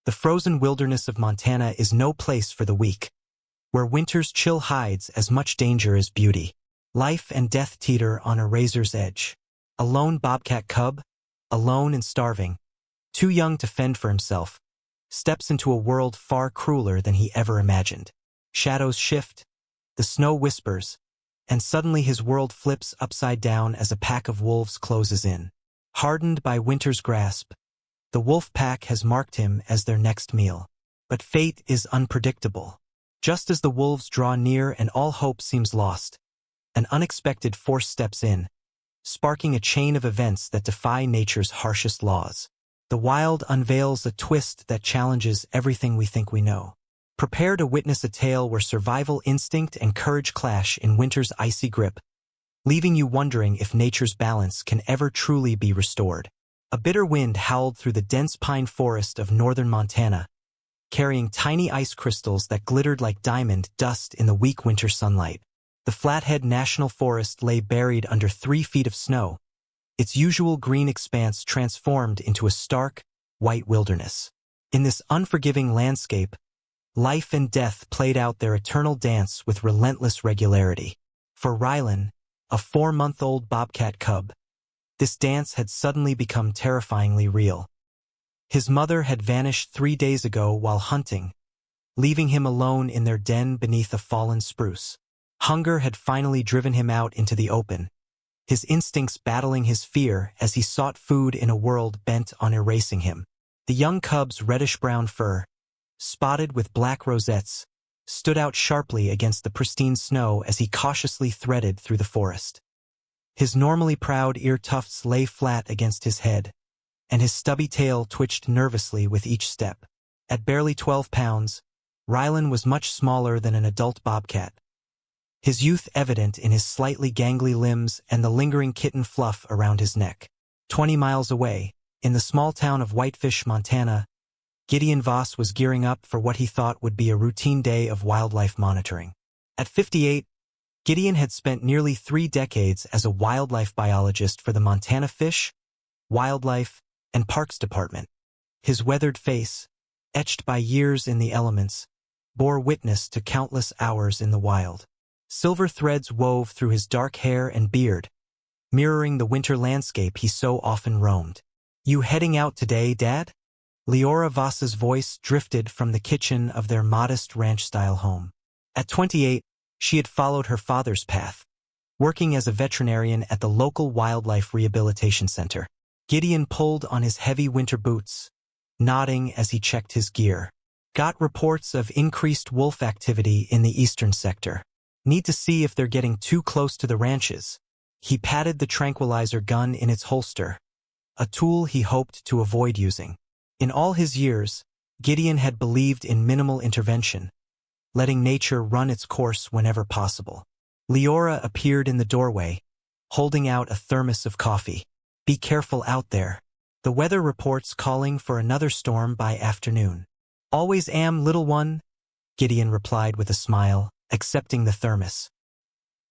The frozen wilderness of Montana is no place for the weak, where winter's chill hides as much danger as beauty. Life and death teeter on a razor's edge. A lone bobcat cub, alone and starving, too young to fend for himself, steps into a world far crueler than he ever imagined. Shadows shift, the snow whispers, and suddenly his world flips upside down as a pack of wolves closes in. Hardened by winter's grasp, the wolf pack has marked him as their next meal. But fate is unpredictable. Just as the wolves draw near and all hope seems lost, an unexpected force steps in, sparking a chain of events that defy nature's harshest laws. The wild unveils a twist that challenges everything we think we know. Prepare to witness a tale where survival instinct and courage clash in winter's icy grip, leaving you wondering if nature's balance can ever truly be restored. A bitter wind howled through the dense pine forest of northern Montana, carrying tiny ice crystals that glittered like diamond dust in the weak winter sunlight. The Flathead National Forest lay buried under 3 feet of snow, its usual green expanse transformed into a stark, white wilderness. In this unforgiving landscape, life and death played out their eternal dance with relentless regularity. For Rylan, a 4-month-old bobcat cub, this dance had suddenly become terrifyingly real. His mother had vanished 3 days ago while hunting, leaving him alone in their den beneath a fallen spruce. Hunger had finally driven him out into the open, his instincts battling his fear as he sought food in a world bent on erasing him. The young cub's reddish-brown fur, spotted with black rosettes, stood out sharply against the pristine snow as he cautiously threaded through the forest. His normally proud ear tufts lay flat against his head, and his stubby tail twitched nervously with each step. At barely 12 pounds, Rylan was much smaller than an adult bobcat, his youth evident in his slightly gangly limbs and the lingering kitten fluff around his neck. 20 miles away, in the small town of Whitefish, Montana, Gideon Voss was gearing up for what he thought would be a routine day of wildlife monitoring. At 58, Gideon had spent nearly 3 decades as a wildlife biologist for the Montana Fish, Wildlife, and Parks Department. His weathered face, etched by years in the elements, bore witness to countless hours in the wild. Silver threads wove through his dark hair and beard, mirroring the winter landscape he so often roamed. "You heading out today, Dad?" Leora Voss's voice drifted from the kitchen of their modest ranch-style home. At 28, she had followed her father's path, working as a veterinarian at the local wildlife rehabilitation center. Gideon pulled on his heavy winter boots, nodding as he checked his gear. "Got reports of increased wolf activity in the eastern sector. Need to see if they're getting too close to the ranches." He patted the tranquilizer gun in its holster, a tool he hoped to avoid using. In all his years, Gideon had believed in minimal intervention, letting nature run its course whenever possible. Leora appeared in the doorway, holding out a thermos of coffee. "Be careful out there. The weather report's calling for another storm by afternoon." "Always am, little one," Gideon replied with a smile, accepting the thermos.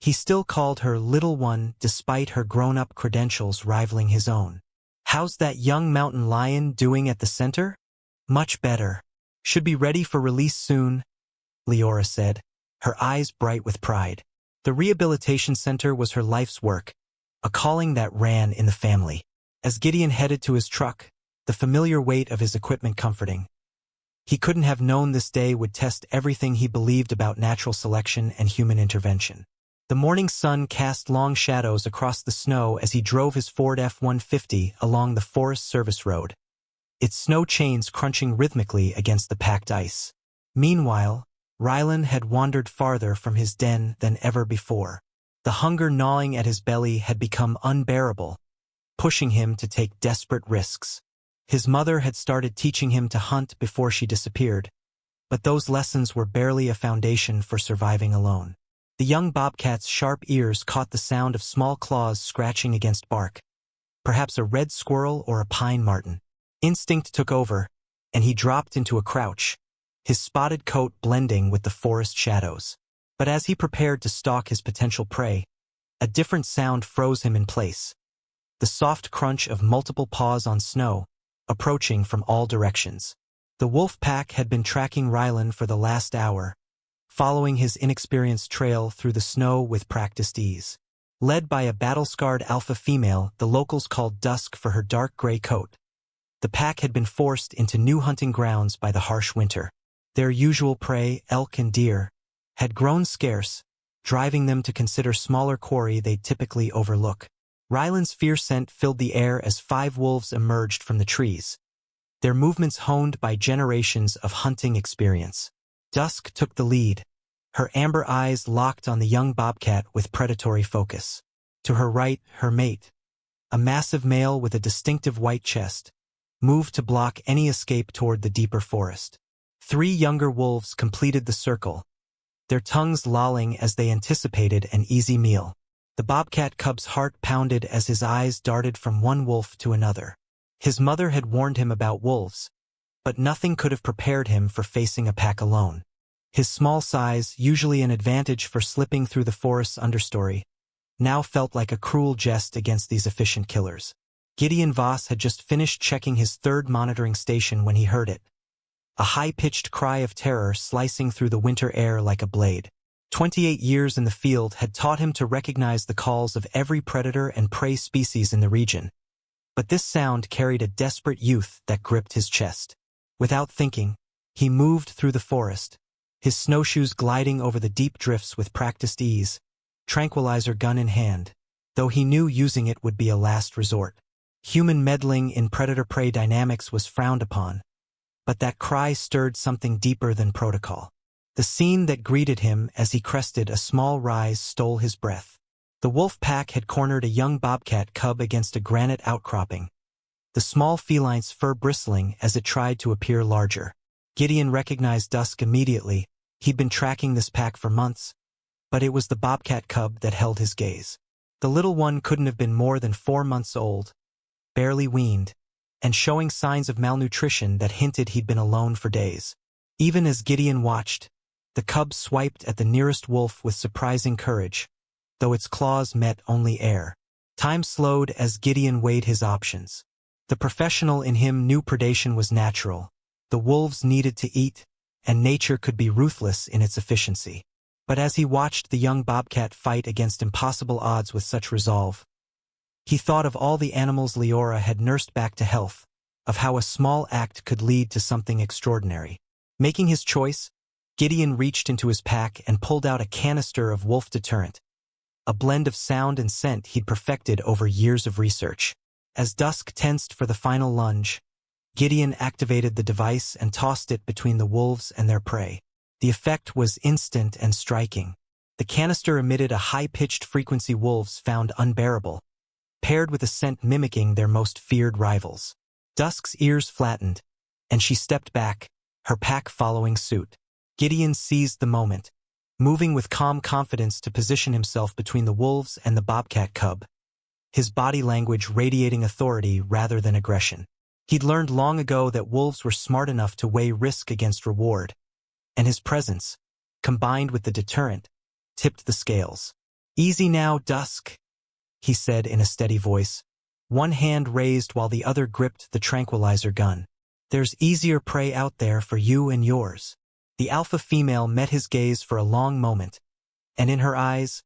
He still called her little one despite her grown-up credentials rivaling his own. "How's that young mountain lion doing at the center?" "Much better. Should be ready for release soon," Leora said, her eyes bright with pride. The rehabilitation center was her life's work, a calling that ran in the family. As Gideon headed to his truck, the familiar weight of his equipment comforting, he couldn't have known this day would test everything he believed about natural selection and human intervention. The morning sun cast long shadows across the snow as he drove his Ford F-150 along the Forest Service road, its snow chains crunching rhythmically against the packed ice. Meanwhile, Rylan had wandered farther from his den than ever before. The hunger gnawing at his belly had become unbearable, pushing him to take desperate risks. His mother had started teaching him to hunt before she disappeared, but those lessons were barely a foundation for surviving alone. The young bobcat's sharp ears caught the sound of small claws scratching against bark, perhaps a red squirrel or a pine marten. Instinct took over, and he dropped into a crouch, his spotted coat blending with the forest shadows. But as he prepared to stalk his potential prey, a different sound froze him in place. The soft crunch of multiple paws on snow, approaching from all directions. The wolf pack had been tracking Rylan for the last hour, following his inexperienced trail through the snow with practiced ease. Led by a battle-scarred alpha female the locals called Dusk for her dark gray coat, the pack had been forced into new hunting grounds by the harsh winter. Their usual prey, elk and deer, had grown scarce, driving them to consider smaller quarry they'd typically overlook. Rylan's fierce scent filled the air as 5 wolves emerged from the trees, their movements honed by generations of hunting experience. Dusk took the lead, her amber eyes locked on the young bobcat with predatory focus. To her right, her mate, a massive male with a distinctive white chest, moved to block any escape toward the deeper forest. 3 younger wolves completed the circle, their tongues lolling as they anticipated an easy meal. The bobcat cub's heart pounded as his eyes darted from one wolf to another. His mother had warned him about wolves, but nothing could have prepared him for facing a pack alone. His small size, usually an advantage for slipping through the forest's understory, now felt like a cruel jest against these efficient killers. Gideon Voss had just finished checking his 3rd monitoring station when he heard it, a high-pitched cry of terror slicing through the winter air like a blade. 28 years in the field had taught him to recognize the calls of every predator and prey species in the region, but this sound carried a desperate youth that gripped his chest. Without thinking, he moved through the forest, his snowshoes gliding over the deep drifts with practiced ease, tranquilizer gun in hand, though he knew using it would be a last resort. Human meddling in predator-prey dynamics was frowned upon, but that cry stirred something deeper than protocol. The scene that greeted him as he crested a small rise stole his breath. The wolf pack had cornered a young bobcat cub against a granite outcropping, the small feline's fur bristling as it tried to appear larger. Gideon recognized Dusk immediately. He'd been tracking this pack for months, but it was the bobcat cub that held his gaze. The little one couldn't have been more than 4 months old, barely weaned, and showing signs of malnutrition that hinted he'd been alone for days. Even as Gideon watched, the cub swiped at the nearest wolf with surprising courage, though its claws met only air. Time slowed as Gideon weighed his options. The professional in him knew predation was natural. The wolves needed to eat, and nature could be ruthless in its efficiency. But as he watched the young bobcat fight against impossible odds with such resolve, he thought of all the animals Leora had nursed back to health, of how a small act could lead to something extraordinary. Making his choice, Gideon reached into his pack and pulled out a canister of wolf deterrent, a blend of sound and scent he'd perfected over years of research. As Dusk tensed for the final lunge, Gideon activated the device and tossed it between the wolves and their prey. The effect was instant and striking. The canister emitted a high-pitched frequency wolves found unbearable, paired with a scent mimicking their most feared rivals. Dusk's ears flattened, and she stepped back, her pack following suit. Gideon seized the moment, moving with calm confidence to position himself between the wolves and the bobcat cub, his body language radiating authority rather than aggression. He'd learned long ago that wolves were smart enough to weigh risk against reward, and his presence, combined with the deterrent, tipped the scales. "Easy now, Dusk," he said in a steady voice, one hand raised while the other gripped the tranquilizer gun. "There's easier prey out there for you and yours." The alpha female met his gaze for a long moment, and in her eyes,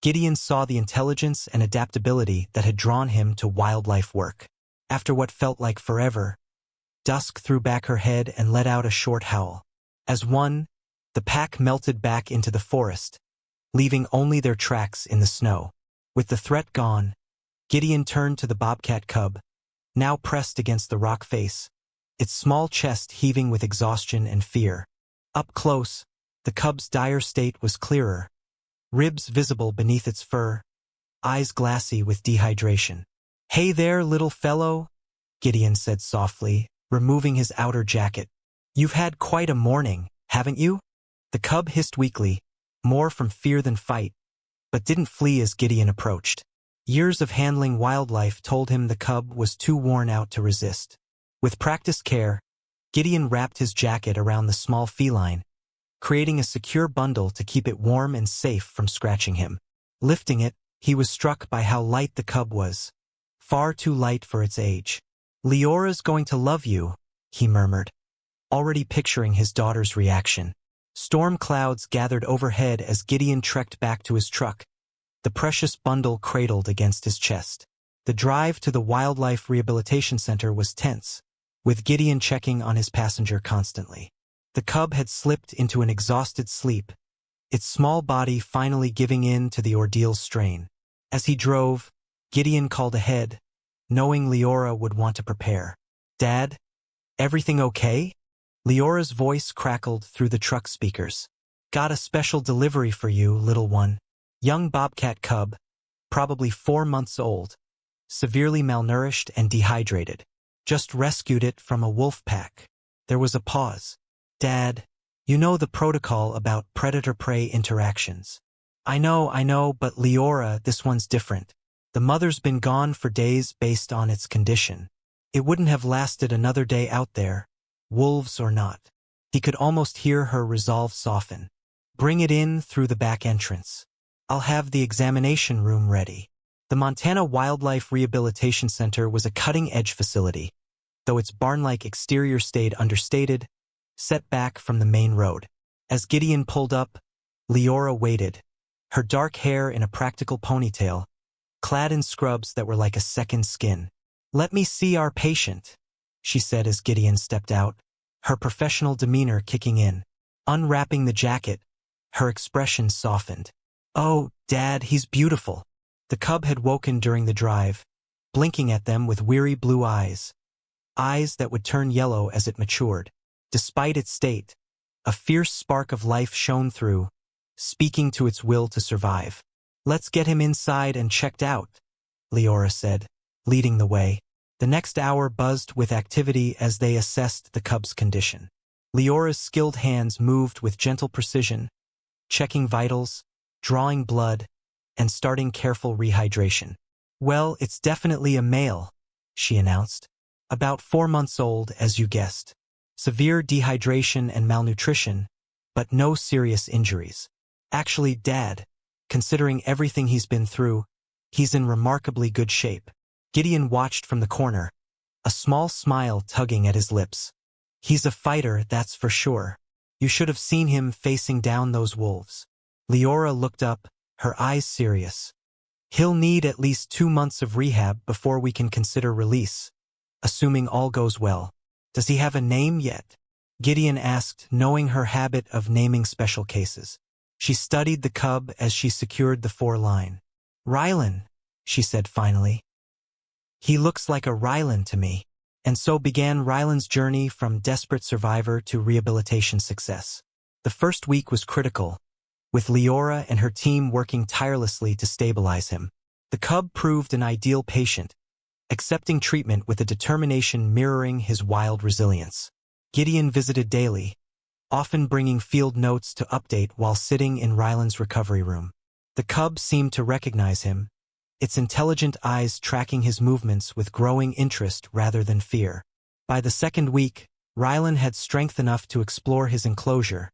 Gideon saw the intelligence and adaptability that had drawn him to wildlife work. After what felt like forever, Dusk threw back her head and let out a short howl. As one, the pack melted back into the forest, leaving only their tracks in the snow. With the threat gone, Gideon turned to the bobcat cub, now pressed against the rock face, its small chest heaving with exhaustion and fear. Up close, the cub's dire state was clearer, ribs visible beneath its fur, eyes glassy with dehydration. "Hey there, little fellow," Gideon said softly, removing his outer jacket. "You've had quite a morning, haven't you?" The cub hissed weakly, more from fear than fight, but didn't flee as Gideon approached. Years of handling wildlife told him the cub was too worn out to resist. With practiced care, Gideon wrapped his jacket around the small feline, creating a secure bundle to keep it warm and safe from scratching him. Lifting it, he was struck by how light the cub was, far too light for its age. "Leora's going to love you," he murmured. already picturing his daughter's reaction. Storm clouds gathered overhead as Gideon trekked back to his truck, the precious bundle cradled against his chest. The drive to the Wildlife Rehabilitation Center was tense, with Gideon checking on his passenger constantly. The cub had slipped into an exhausted sleep, its small body finally giving in to the ordeal's strain. As he drove, Gideon called ahead, knowing Leora would want to prepare. "Dad, everything okay?" Leora's voice crackled through the truck speakers. "Got a special delivery for you, little one." Young Bobcat cub, probably 4 months old, severely malnourished and dehydrated. Just rescued it from a wolf pack. There was a pause. "Dad, you know the protocol about predator-prey interactions." I know, but Leora, this one's different. The mother's been gone for days based on its condition. It wouldn't have lasted another day out there, wolves or not." He could almost hear her resolve soften. "Bring it in through the back entrance. I'll have the examination room ready." The Montana Wildlife Rehabilitation Center was a cutting-edge facility, though its barn-like exterior stayed understated, set back from the main road. As Gideon pulled up, Leora waited, her dark hair in a practical ponytail, clad in scrubs that were like a second skin. "Let me see our patient," she said as Gideon stepped out, her professional demeanor kicking in. Unwrapping the jacket, her expression softened. "Oh, Dad, he's beautiful." The cub had woken during the drive, blinking at them with weary blue eyes that would turn yellow as it matured. Despite its state, a fierce spark of life shone through, speaking to its will to survive. "Let's get him inside and checked out," Leora said, leading the way. The next hour buzzed with activity as they assessed the cub's condition. Leora's skilled hands moved with gentle precision, checking vitals, drawing blood, and starting careful rehydration. "Well, it's definitely a male," she announced. "About 4 months old, as you guessed. Severe dehydration and malnutrition, but no serious injuries. Actually, Dad, considering everything he's been through, he's in remarkably good shape." Gideon watched from the corner, a small smile tugging at his lips. "He's a fighter, that's for sure. You should have seen him facing down those wolves." Leora looked up, her eyes serious. "He'll need at least 2 months of rehab before we can consider release, assuming all goes well. Does he have a name yet?" Gideon asked, knowing her habit of naming special cases. She studied the cub as she secured the 4-line. "Rylan," she said finally. "He looks like a Rylan to me." And so began Rylan's journey from desperate survivor to rehabilitation success. The first week was critical, with Leora and her team working tirelessly to stabilize him. The cub proved an ideal patient, accepting treatment with a determination mirroring his wild resilience. Gideon visited daily, often bringing field notes to update while sitting in Rylan's recovery room. The cub seemed to recognize him, its intelligent eyes tracking his movements with growing interest rather than fear. By the second week, Rylan had strength enough to explore his enclosure,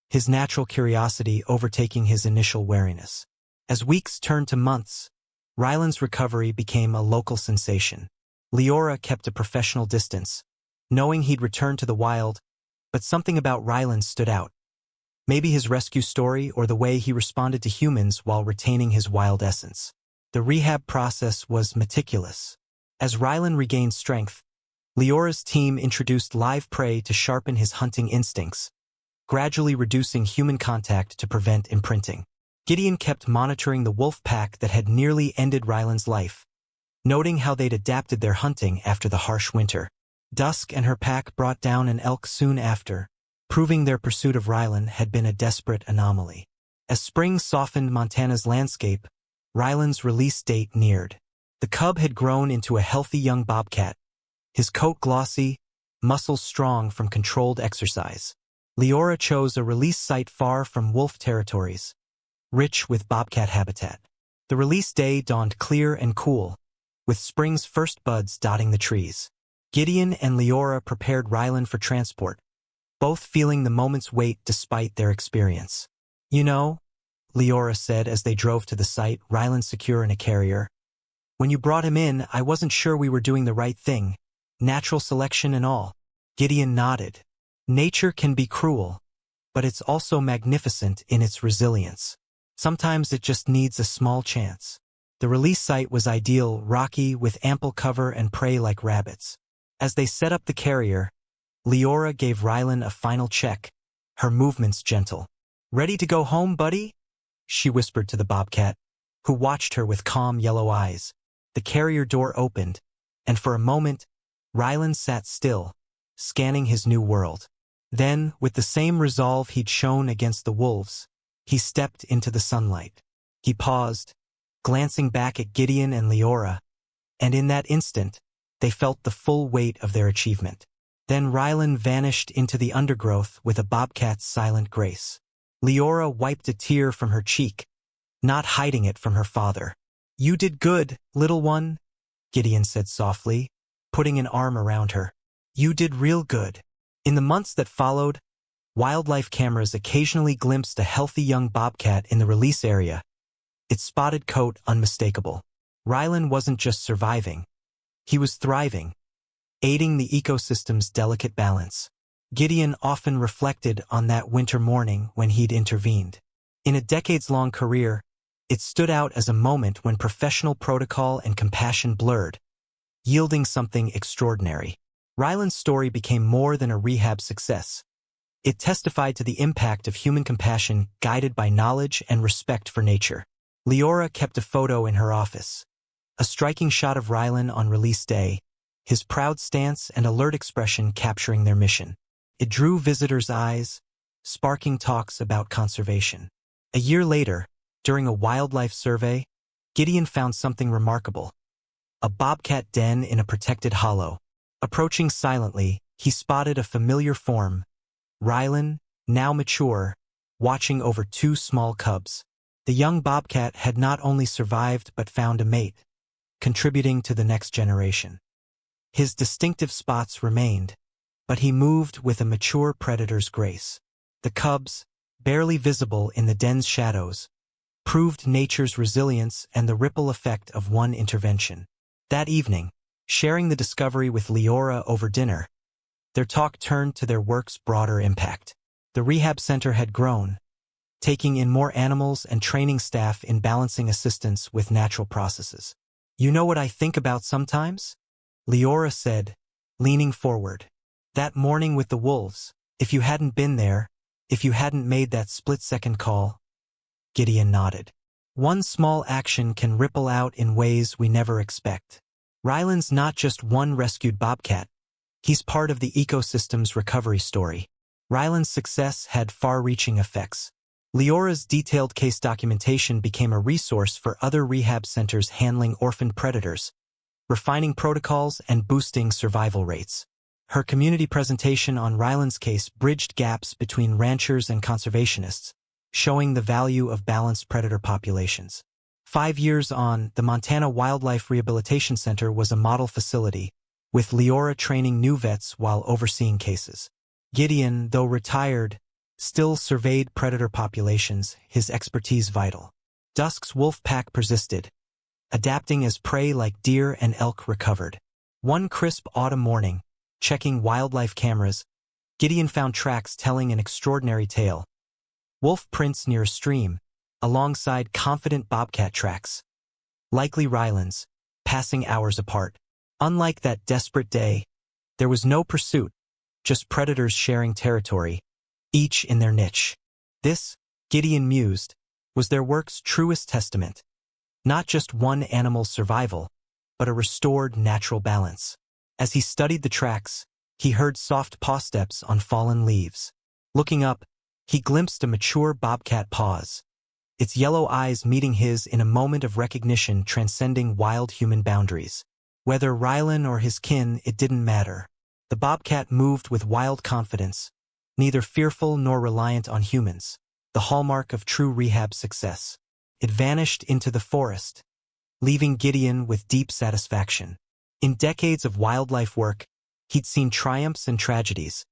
his natural curiosity overtaking his initial wariness. As weeks turned to months, Rylan's recovery became a local sensation. Leora kept a professional distance, knowing he'd return to the wild, but something about Rylan stood out. Maybe his rescue story or the way he responded to humans while retaining his wild essence. The rehab process was meticulous. As Rylan regained strength, Leora's team introduced live prey to sharpen his hunting instincts, gradually reducing human contact to prevent imprinting. Gideon kept monitoring the wolf pack that had nearly ended Rylan's life, noting how they'd adapted their hunting after the harsh winter. Dusk and her pack brought down an elk soon after, proving their pursuit of Rylan had been a desperate anomaly. As spring softened Montana's landscape, Rylan's release date neared. The cub had grown into a healthy young bobcat, his coat glossy, muscles strong from controlled exercise. Leora chose a release site far from wolf territories, rich with bobcat habitat. The release day dawned clear and cool, with spring's first buds dotting the trees. Gideon and Leora prepared Rylan for transport, both feeling the moment's weight despite their experience. "You know," Leora said as they drove to the site, Rylan secure in a carrier, "when you brought him in, I wasn't sure we were doing the right thing, natural selection and all." Gideon nodded, Nature can be cruel, but it's also magnificent in its resilience. Sometimes it just needs a small chance. The release site was ideal, rocky, with ample cover and prey like rabbits. As they set up the carrier, Leora gave Rylan a final check, her movements gentle. "Ready to go home, buddy?" she whispered to the bobcat, who watched her with calm yellow eyes. The carrier door opened, and for a moment, Rylan sat still, scanning his new world. Then, with the same resolve he'd shown against the wolves, he stepped into the sunlight. He paused, glancing back at Gideon and Leora, and in that instant, they felt the full weight of their achievement. Then Rylan vanished into the undergrowth with a bobcat's silent grace. Leora wiped a tear from her cheek, not hiding it from her father. "You did good, little one," Gideon said softly, putting an arm around her. "You did real good." In the months that followed, wildlife cameras occasionally glimpsed a healthy young bobcat in the release area, its spotted coat unmistakable. Rylan wasn't just surviving, he was thriving, aiding the ecosystem's delicate balance. Gideon often reflected on that winter morning when he'd intervened. In a decades-long career, it stood out as a moment when professional protocol and compassion blurred, yielding something extraordinary. Rylan's story became more than a rehab success. It testified to the impact of human compassion guided by knowledge and respect for nature. Leora kept a photo in her office. A striking shot of Rylan on release day, his proud stance and alert expression capturing their mission. It drew visitors' eyes, sparking talks about conservation. A year later, during a wildlife survey, Gideon found something remarkable. A bobcat den in a protected hollow. Approaching silently, he spotted a familiar form, Rylan, now mature, watching over two small cubs. The young bobcat had not only survived but found a mate, contributing to the next generation. His distinctive spots remained, but he moved with a mature predator's grace. The cubs, barely visible in the den's shadows, proved nature's resilience and the ripple effect of one intervention. That evening, sharing the discovery with Leora over dinner, their talk turned to their work's broader impact. The rehab center had grown, taking in more animals and training staff in balancing assistance with natural processes. "You know what I think about sometimes?" Leora said, leaning forward. "That morning with the wolves, if you hadn't been there, if you hadn't made that split-second call." Gideon nodded. "One small action can ripple out in ways we never expect." Rylan's not just one rescued bobcat. He's part of the ecosystem's recovery story. Rylan's success had far-reaching effects. Leora's detailed case documentation became a resource for other rehab centers handling orphaned predators, refining protocols and boosting survival rates. Her community presentation on Rylan's case bridged gaps between ranchers and conservationists, showing the value of balanced predator populations. 5 years on, the Montana Wildlife Rehabilitation Center was a model facility, with Leora training new vets while overseeing cases. Gideon, though retired, still surveyed predator populations, his expertise vital. Dusk's wolf pack persisted, adapting as prey like deer and elk recovered. One crisp autumn morning, checking wildlife cameras, Gideon found tracks telling an extraordinary tale. Wolf prints near a stream, alongside confident bobcat tracks, likely Rylan's, passing hours apart. Unlike that desperate day, there was no pursuit, just predators sharing territory, each in their niche. This, Gideon mused, was their work's truest testament. Not just one animal's survival, but a restored natural balance. As he studied the tracks, he heard soft paw steps on fallen leaves. Looking up, he glimpsed a mature bobcat pause, its yellow eyes meeting his in a moment of recognition transcending wild human boundaries. Whether Rylan or his kin, it didn't matter. The bobcat moved with wild confidence, neither fearful nor reliant on humans, the hallmark of true rehab success. It vanished into the forest, leaving Gideon with deep satisfaction. In decades of wildlife work, he'd seen triumphs and tragedies,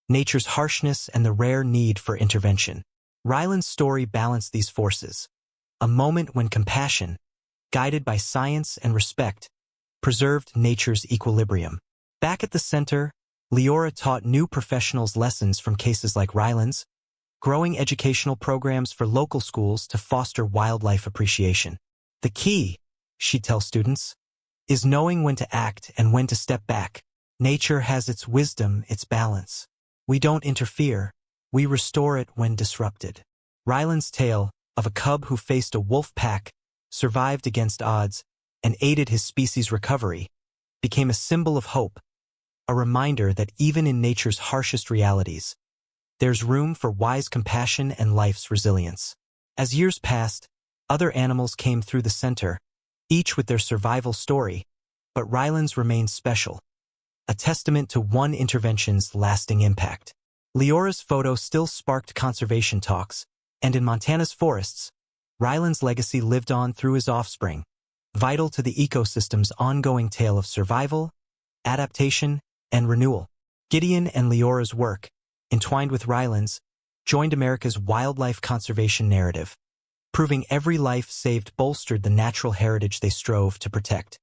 nature's harshness and the rare need for intervention. Rylan's story balanced these forces, a moment when compassion, guided by science and respect, preserved nature's equilibrium. Back at the center, Leora taught new professionals lessons from cases like Ryland's, growing educational programs for local schools to foster wildlife appreciation. The key, she'd tell students, is knowing when to act and when to step back. Nature has its wisdom, its balance. We don't interfere. We restore it when disrupted. Ryland's tale of a cub who faced a wolf pack, survived against odds, and aided his species' recovery, became a symbol of hope, a reminder that even in nature's harshest realities, there's room for wise compassion and life's resilience. As years passed, other animals came through the center, each with their survival story, but Ryland's remained special, a testament to one intervention's lasting impact. Leora's photo still sparked conservation talks, and in Montana's forests, Ryland's legacy lived on through his offspring, vital to the ecosystem's ongoing tale of survival, adaptation, and renewal. Gideon and Leora's work, entwined with Ryland's, joined America's wildlife conservation narrative, proving every life saved bolstered the natural heritage they strove to protect.